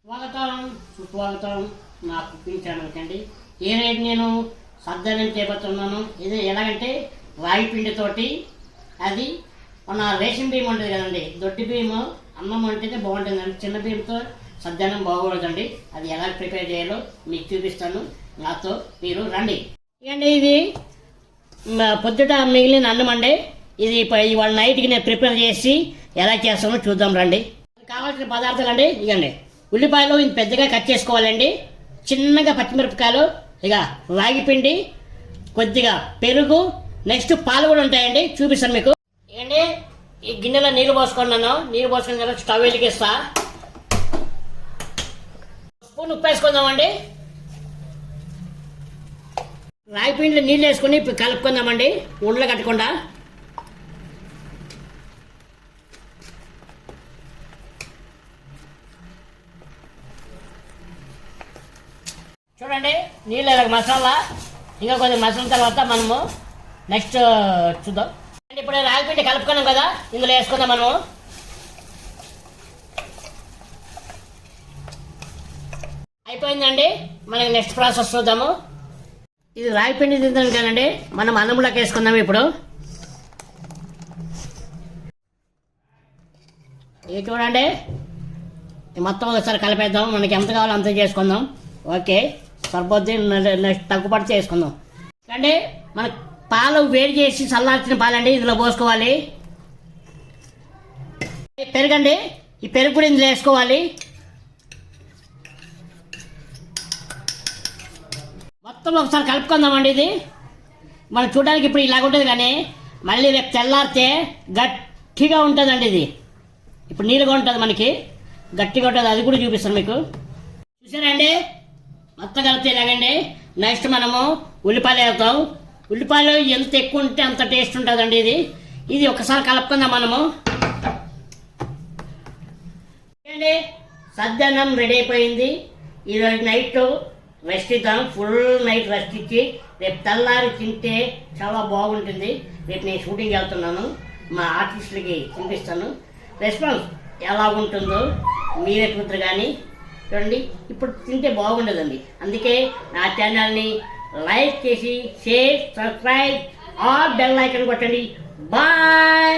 స్వాగతం సుస్వాగతం నా కుకింగ్ ఛానల్కి అండి. ఏదైతే నేను సద్దనం చేపడుతున్నాను ఇది ఎలాగంటే రాగి పిండితోటి అది మన రేషన్ బియ్యం ఉంటుంది కదండి, దొడ్డి బియ్యం అన్నం వండితే బాగుంటుందండి. చిన్న బియ్యంతో సద్దనం బాగోడదండి. అది ఎలా ప్రిపేర్ చేయాలో మీకు చూపిస్తాను, నాతో మీరు రండి. ఇకండి ఇది పొద్దుట మిగిలిన అన్నం అండి. ఇది ఇవాళ నైట్కి నేను ప్రిపేర్ చేసి ఎలా చేస్తానో చూద్దాం రండి. కావాల్సిన పదార్థాలు అండి ఇవ్వండి. ఉల్లిపాయలు ఇది పెద్దగా కట్ చేసుకోవాలండి. చిన్నగా పచ్చిమిరపకాయలు, ఇక రాగి పిండి, కొద్దిగా పెరుగు, నెక్స్ట్ పాలు కూడా ఉంటాయండి, చూపిస్తాను మీకు. ఇవ్వండి ఈ గిన్నెలో నీళ్ళు పోసుకున్నాను. నీళ్ళు పోసుకున్న తర్వాత స్టవ్ వెలిగిస్తా. స్పూన్ ఉప్పు వేసుకుందామండి. రాగి పిండిలో నీళ్ళు వేసుకుని ఇప్పుడు కలుపుకుందామండి, ఉండలు కట్టకుండా. చూడండి నీళ్ళు మసాలా, ఇంకా కొద్దిగా మసాలా తర్వాత మనము నెక్స్ట్ చూద్దాం. ఇప్పుడు రాగిపిండి కలుపుకున్నాం కదా, ఇందులో వేసుకుందాం మనము. అయిపోయిందండి, మనకి నెక్స్ట్ ప్రాసెస్ చూద్దాము. ఇది రాగిపిండి తింటాం కదండి, మనం అన్నంలోకి వేసుకుందాం. ఇప్పుడు ఇది చూడండి, మొత్తం ఒకసారి కలిపేద్దాం. మనకి ఎంత కావాలో అంత చేసుకుందాం. ఓకే, సరిపోద్ది. నెక్స్ట్ తగ్గుపడి చేసుకుందాం. అంటే మన పాలు వేడి చేసి చల్లార్చిన పాలండి ఇందులో పోసుకోవాలి. పెరుగండి, ఈ పెరుగు కూడా ఇందులో వేసుకోవాలి. మొత్తం ఒకసారి కలుపుకుందామండి. ఇది మనం చూడడానికి ఇప్పుడు ఇలాగ ఉంటుంది, కానీ మళ్ళీ రేపు తెల్లారితే గట్టిగా ఉంటుందండి. ఇది ఇప్పుడు నీళ్ళుగా ఉంటుంది, మనకి గట్టిగా ఉంటుంది. అది కూడా చూపిస్తాను మీకు. చూసారండి, మొత్తం కలిపితే ఇలాగండి. నెక్స్ట్ మనము ఉల్లిపాయలు వేస్తాం. ఉల్లిపాయలు ఎంత ఎక్కువ ఉంటే అంత టేస్ట్ ఉంటుందండి. ఇది ఒకసారి కలుపుకుందాం మనము. అండి సద్దన్నం రెడీ అయిపోయింది. ఈరోజు నైట్ రెస్ట్ ఇద్దాం, ఫుల్ నైట్ రెస్ట్ ఇచ్చి రేపు తెల్లారి తింటే చాలా బాగుంటుంది. రేపు నేను షూటింగ్ వెళ్తున్నాను, మా ఆర్టిస్టులకి చూపిస్తాను. రెస్పాన్స్ ఎలా ఉంటుందో మీరే చూద్దరు. కానీ చూడండి, ఇప్పుడు తింటే బాగుండదండి. అందుకే నా ఛానల్ని లైక్ చేసి share, subscribe, all bell icon కొట్టండి. బాయ్.